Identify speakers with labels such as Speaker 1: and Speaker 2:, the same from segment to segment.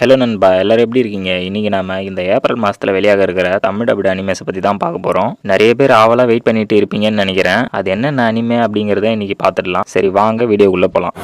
Speaker 1: Hello நண்பா, எல்லாரும் எப்படி இருக்கீங்க? இன்னைக்கு நாம இந்த ஏப்ரல் மாசத்துல வெளியாக இருக்கிற தமிழ் டப்டு அனிமேஸை பத்தி தான் பார்க்க போறோம். நிறைய பேர் ஆவலா வெயிட் பண்ணிட்டு இருப்பீங்கன்னு நினைக்கிறேன். அது என்னென்ன அனிமே அப்படிங்கறத இன்னைக்கு பார்த்துடலாம். சரி, வாங்க வீடியோக்குள்ள போலாம்.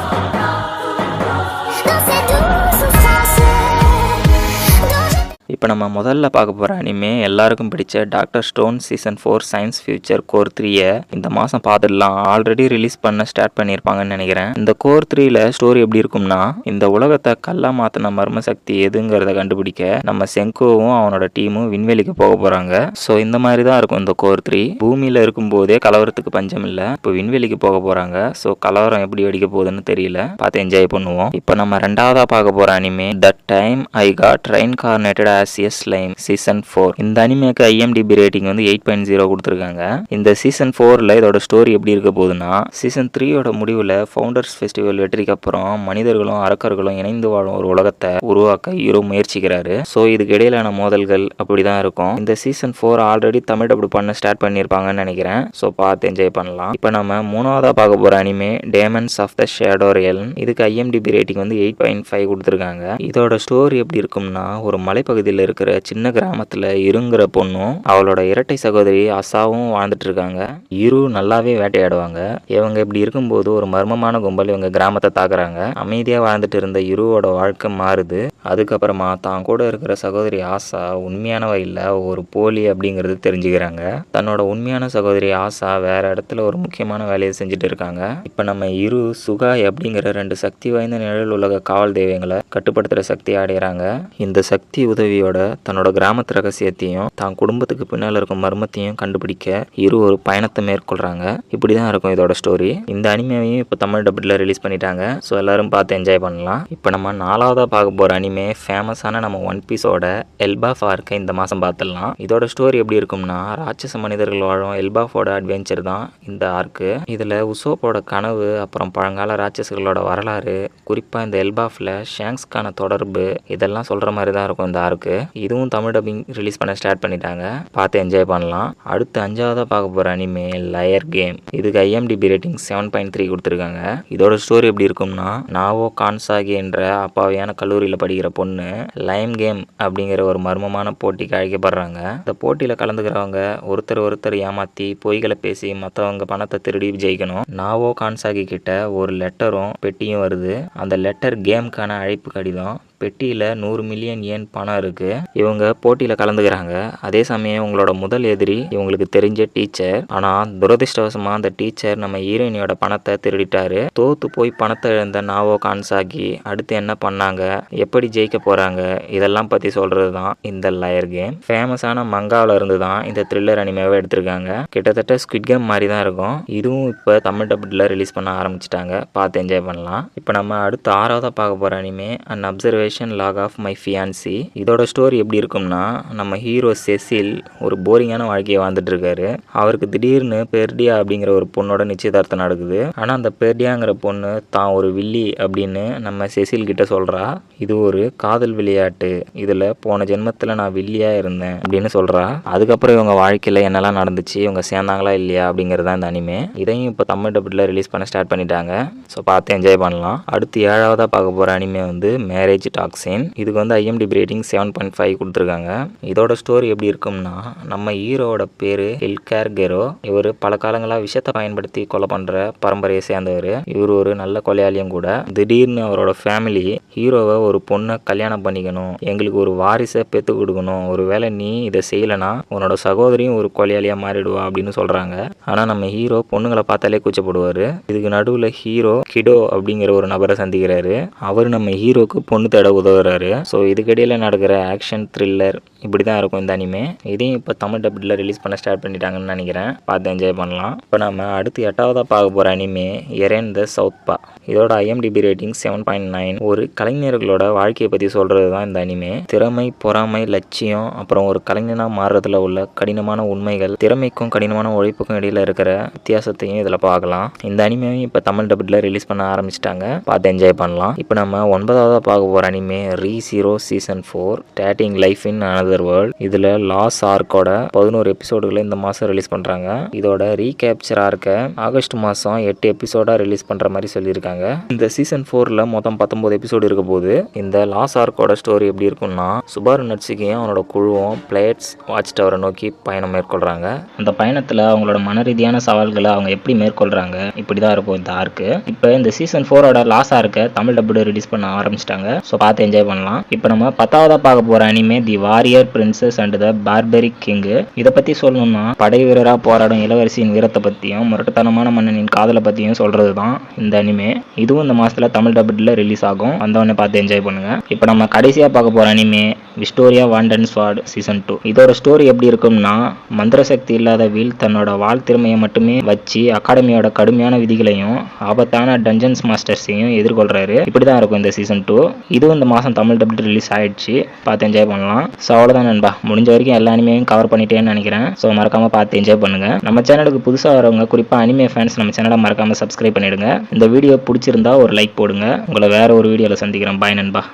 Speaker 1: இப்போ நம்ம முதல்ல பார்க்க போகிற அனிமே எல்லாருக்கும் பிடிச்ச Doctor Stone season 4 Science Future cour 3-யை இந்த மாதம் பார்த்துடலாம். ஆல்ரெடி ரிலீஸ் பண்ண ஸ்டார்ட் பண்ணியிருப்பாங்கன்னு நினைக்கிறேன். இந்த கோர் 3ல ஸ்டோரி எப்படி இருக்கும்னா, இந்த உலகத்தை கல்லா மாற்றின மர்ம சக்தி எதுங்கிறத கண்டுபிடிக்க நம்ம செங்கோவும் அவனோட டீமும் விண்வெளிக்கு போக போகிறாங்க. ஸோ இந்த மாதிரி தான் இருக்கும் இந்த கோர் 3. பூமியில் இருக்கும்போதே கலவரத்துக்கு பஞ்சம் இல்லை. இப்போ விண்வெளிக்கு போக போகிறாங்க. ஸோ கலவரம் எப்படி வெடிக்க போகுதுன்னு தெரியல. பார்த்து என்ஜாய் பண்ணுவோம். இப்போ நம்ம ரெண்டாவதாக பார்க்க போகிற anime The Time I Got Reincarnated as a Slime season 4. இந்த அனிமேக்கு IMDb ரேட்டிங் வந்து 8.0 கொடுத்துருக்காங்க. இந்த சீசன் 4ல இதோட ஸ்டோரி எப்படி இருக்க போகுதுன்னா, சீசன் 3யோட முடிவில் ஃபவுண்டர்ஸ் ஃபெஸ்டிவல் வெற்றிக்கு அப்புறம் மனிதர்களும் அரக்கர்களும் இணைந்து வாழும் ஒரு உலகத்தை உருவாக்க ஹீரோ முயற்சிக்கிறாரு. ஸோ இதுக்கு இடையிலான மோதல்கள் அப்படிதான் இருக்கும். இந்த சீசன் 4 ஆல்ரெடி தமிழ் டப்டு பண்ண ஸ்டார்ட் பண்ணியிருப்பாங்கன்னு நினைக்கிறேன். ஸோ பார்த்து என்ஜாய் பண்ணலாம். இப்போ நம்ம மூணாவதாக பார்க்க போகிற அனிமே டேமன்ஸ் ஆஃப் த ஷேடோ ரியல்ம். இதுக்கு IMDb ரேட்டிங் வந்து 8.5 கொடுத்துருக்காங்க. இதோட ஸ்டோரி எப்படி இருக்கும்னா, ஒரு மலைப்பகுதியில் இருக்கிற சின்ன கிராமத்துல இருங்கிற பொண்ணும் அவளோட இரட்டை சகோதரி அசாவும் வாழ்ந்துட்டு இருக்காங்க. இரு நல்லாவே வேட்டையாடுவாங்க. இவங்க இப்படி இருக்கும்போது ஒரு மர்மமான கும்பல் இவங்க கிராமத்தை தாக்குறாங்க. அமைதியா வாழ்ந்துட்டு இருந்த இருவோட வாழ்க்கை மாறுது. அதுக்கப்புறமா தான் கூட இருக்கிற சகோதரி ஆசா உண்மையானவ இல்ல, ஒரு போலி அப்படிங்கறது தெரிஞ்சுக்கிறாங்க. தன்னோட உண்மையான சகோதரி ஆசா வேற இடத்துல ஒரு முக்கியமான வேலையை செஞ்சுட்டு இருக்காங்க. இப்ப நம்ம இரு சுகாய் அப்படிங்கிற 2 சக்தி வாய்ந்த நிழல் உலக காவல் தெய்வங்களை கட்டுப்படுத்துற சக்தி அடைகிறாங்க. இந்த சக்தி உதவியோட தன்னோட கிராமத்து ரகசியத்தையும் தான் குடும்பத்துக்கு பின்னால் இருக்கும் மர்மத்தையும் கண்டுபிடிக்க இரு ஒரு பயணத்தை மேற்கொள்றாங்க. இப்படிதான் இருக்கும் இதோட ஸ்டோரி. இந்த அனிமேவையும் இப்போ தமிழ் டப்ல ரிலீஸ் பண்ணிட்டாங்க. ஸோ எல்லாரும் பார்த்து என்ஜாய் பண்ணலாம். இப்போ நம்ம நாலாவதா பார்க்க போற அனிமே ஃபேமஸான நம்ம ஒன் பீஸோட எல்பாஃப் ஆர்க்கை இந்த மாசம் பார்த்துடலாம். இதோட ஸ்டோரி எப்படி இருக்கும்னா, ராட்சச மனிதர்கள் வாழும் எல்பாஃபோட அட்வென்ச்சர் தான் இந்த ஆர்க்கு. இதுல உசோப்போட கனவு, அப்புறம் பழங்கால ராட்சசர்களோட வரலாறு, குறிப்பா இந்த எல்பாஃப்ல ஷாங்ஸ்கான தொடர்பு, இதெல்லாம் சொல்ற மாதிரி தான் இருக்கும் இந்த ஆர்க்கு. இதுவும் தமிழ் டப்பிங் ரிலீஸ் பண்ண ஸ்டார்ட் பண்ணிட்டாங்க. பார்த்து என்ஜாய் பண்ணலாம். அடுத்து அஞ்சாவதா பார்க்க போற அனிமே லயர் கேம். இதுக்கு IMDb ரேட்டிங் 7.3 கொடுத்துருக்காங்க. இதோட ஸ்டோரி எப்படி இருக்கும்னா, நாவோ கான்சாகி என்ற அப்பாவியான கல்லூரியில் படிக்கிற பொண்ணு லயம் கேம் அப்படிங்கிற ஒரு மர்மமான போட்டிக்கு அழைக்கப்படுறாங்க. இந்த போட்டியில கலந்துக்கிறவங்க ஒருத்தர் ஏமாத்தி பொய்களை பேசி மற்றவங்க பணத்தை திருடி ஜெயிக்கணும். நாவோ கான்சாகி கிட்ட ஒரு லெட்டரும் பெட்டியும் வருது. அந்த லெட்டர் கேம்கான அழைப்பு கடிதம். பெட்டியில் 100 மில்லியன் yen பணம் இருக்கு. இவங்க போட்டியில் கலந்துக்கிறாங்க. அதே சமயம் இவங்களோட முதல் எதிரி இவங்களுக்கு தெரிஞ்ச டீச்சர். ஆனால் துரதிருஷ்டவசமாக அந்த டீச்சர் நம்ம ஹீரோயினியோட பணத்தை திருடிட்டாரு. தோத்து போய் பணத்தை இழந்த நாவோ கான்சாகி அடுத்து என்ன பண்ணாங்க, எப்படி ஜெயிக்க போறாங்க, இதெல்லாம் பற்றி சொல்றது தான் இந்த லயர் கேம். ஃபேமஸான மங்காவில் இருந்து தான் இந்த த்ரில்லர் அனிமேவை எடுத்திருக்காங்க. கிட்டத்தட்ட ஸ்குவிட் கேம் மாதிரி தான் இருக்கும். இதுவும் இப்போ தமிழ் டப்ல ரிலீஸ் பண்ண ஆரம்பிச்சிட்டாங்க. பார்த்து என்ஜாய் பண்ணலாம். இப்போ நம்ம அடுத்து ஆறாவதாக பார்க்க போகிற anime an observation log of my fiancee. இதோட ஸ்டோரி எப்படி இருக்கும்னா, நம்ம ஹீரோ செசில் ஒரு போரிங்கான வாழ்க்கையை வாழ்ந்துட்டு இருக்காரு. அவருக்கு திடீர்னு பெர்டியா அப்படிங்கிற ஒரு பொண்ணோட நிச்சயதார்த்தம் நடக்குது. ஆனால் அந்த பெர்டியாங்கிற பொண்ணு தான் ஒரு வில்லி அப்படின்னு நம்ம செசில் கிட்ட சொல்றா. இது ஒரு காதல் விளையாட்டு, இதுல போன ஜென்மத்தில் நான் வில்லியா இருந்தேன் அப்படின்னு சொல்றா. அதுக்கப்புறம் இவங்க வாழ்க்கையில் என்னெல்லாம் நடந்துச்சு, இவங்க சேர்ந்தாங்களா இல்லையா அப்படிங்கிறது இந்த அனிமே. இதையும் இப்போ தமிழ் டப்ல ரிலீஸ் பண்ண ஸ்டார்ட் பண்ணிட்டாங்க. ஸோ பார்த்து என்ஜாய் பண்ணலாம். அடுத்து ஏழாவதா பார்க்க போற அனிமே வந்து மேரேஜ் டாக்ஸின். இதுக்கு வந்து IMDb ரேட்டிங் 7.5 கொடுத்துருக்காங்க. இதோட ஸ்டோரி எப்படி இருக்கும்னா, நம்ம ஹீரோவோட பேரு ஹில்கேர் கெரோ. இவர் பல காலங்களா விஷத்தை பயன்படுத்தி கொலை பண்ற பரம்பரையை சேர்ந்தவர். இவர் ஒரு நல்ல கொலையாளியும் கூட. திடீர்னு அவரோட ஃபேமிலி ஹீரோவை ஒரு பொண்ணை கல்யாணம் பண்ணிக்கணும், எங்களுக்கு ஒரு வாரிசை பெத்து கொடுக்கணும், ஒருவேளை நீ இதை செய்யலனா உன்னோட சகோதரியும் ஒரு கொலையாளியா மாறிடுவா அப்படின்னு சொல்றாங்க. ஆனா நம்ம ஹீரோ பொண்ணுங்களை பார்த்தாலே கூச்சப்படுவாரு. இதுக்கு நடுவில் ஹீரோ கிடோ அப்படிங்கிற ஒரு நபரை சந்திக்கிறாரு. அவர் நம்ம ஹீரோக்கு பொண்ணு தேட உதவுறாரு. ஸோ இதுக்கிடையில நடக்கிற ஆக்ஷன் த்ரில்லர் இப்படி தான் இருக்கும் இந்த அனிமே. இதையும் இப்போ தமிழ் டப்ல ரிலீஸ் பண்ண ஸ்டார்ட் பண்ணிட்டாங்கன்னு நினைக்கிறேன். பார்த்து என்ஜாய் பண்ணலாம். இப்போ நம்ம அடுத்து எட்டாவதாக பார்க்க போகிற அனிமே எரேன் த சவுத்பா. இதோட IMDb ரேட்டிங் 7.9. ஒரு கலைஞர்களோட வாழ்க்கையை பற்றி சொல்கிறது தான் இந்த அனிமே. திறமை, பொறாமை, லட்சியம், அப்புறம் ஒரு கலைஞனாக மாறுறதுல உள்ள கடினமான உண்மைகள், திறமைக்கும் கடினமான உழைப்புக்கும் இடையில இருக்கிற வித்தியாசத்தையும் இதில் பார்க்கலாம். இந்த அனிமேவையும் இப்போ தமிழ் டப்ல ரிலீஸ் பண்ண ஆரம்பிச்சிட்டாங்க. பார்த்து என்ஜாய் பண்ணலாம். இப்போ நம்ம 9ஆவதாக பார்க்க போகிற anime re zero season 4 starting life in another another world. இதில் லாஸ் ஆர்க்கோட 11 எபிசோடுகளை இந்த மாதம் ரிலீஸ் பண்ணுறாங்க. இதோட ரீகேப்சர் ஆர்க்கை ஆகஸ்ட் மாதம் 8 எபிசோடாக ரிலீஸ் பண்ணுற மாதிரி சொல்லியிருக்காங்க. இந்த சீசன் 4ல் மொத்தம் 19 எபிசோடு இருக்க போது. இந்த லாஸ் ஆர்க்கோட ஸ்டோரி எப்படி இருக்கும்னா, சுபாரு நட்சுகியும் அவனோட குழுவும் பிளேட்ஸ் வாட்ச் டவரை நோக்கி பயணம் மேற்கொள்கிறாங்க. அந்த பயணத்தில் அவங்களோட மன ரீதியான சவால்களை அவங்க எப்படி மேற்கொள்கிறாங்க, இப்படி தான் இருக்கும் இந்த ஆர்க்கு. இப்போ இந்த சீசன் 4ஓட லாஸ் ஆர்க்கை தமிழ் டப்புடு ரிலீஸ் பண்ண ஆரம்பிச்சிட்டாங்க. ஸோ பார்த்து என்ஜாய் பண்ணலாம். இப்போ நம்ம 10ஆவதா பார்க்க போகிற anime the warrior princess and the barbaric king. இதை பற்றி சொல்லணும்னா படை வீரராக போராடும் இளவரசியின் வீரத்தை பற்றியும் முரட்டுத்தனமான மன்னனின் காதலை பற்றியும் சொல்கிறது தான் இந்த அனிமே. இதுவும் இந்த மாதத்தில் தமிழ் டப்புடில் ரிலீஸ் ஆகும். வந்தவொடனே பார்த்து என்ஜாய் பண்ணுங்கள். இப்போ நம்ம கடைசியாக பார்க்க போகிற அனிமே விஸ்டோரியா வாண்டன் ஸ்வார்ட் சீசன் 2. இதோட ஸ்டோரி எப்படி இருக்கும்னா, மந்திர சக்தி இல்லாத வீல் தன்னோட வாழ் திறமையை மட்டுமே வச்சு அகாடமியோட கடுமையான விதிகளையும் ஆபத்தான டஞ்சன்ஸ் மாஸ்டர்ஸையும் எதிர்கொள்றாரு. இப்படி தான் இருக்கும் இந்த சீசன் 2. இதுவும் இந்த மாதம் தமிழ் டப்புடு ரிலீஸ் ஆயிடுச்சு. பார்த்து என்ஜாய் பண்ணலாம். ஸோ அவ்வளோதான் நண்பா, முடிஞ்ச வரைக்கும் எல்லா அனிமையும் கவர் பண்ணிட்டேன்னு நினைக்கிறேன். ஸோ மறக்காம பார்த்து என்ஜாய் பண்ணுங்க. நம்ம சேனலுக்கு புதுசாக வரவங்க, குறிப்பாக அனிமே ஃபேன்ஸ், நம்ம சேனலை மறக்காம சப்ஸ்கிரைப் பண்ணிடுங்க. இந்த வீடியோ பிடிச்சிருந்தா ஒரு லைக் போடுங்க. உங்களை வேற ஒரு வீடியோவில் சந்திக்கிறேன். பாய் நண்பா.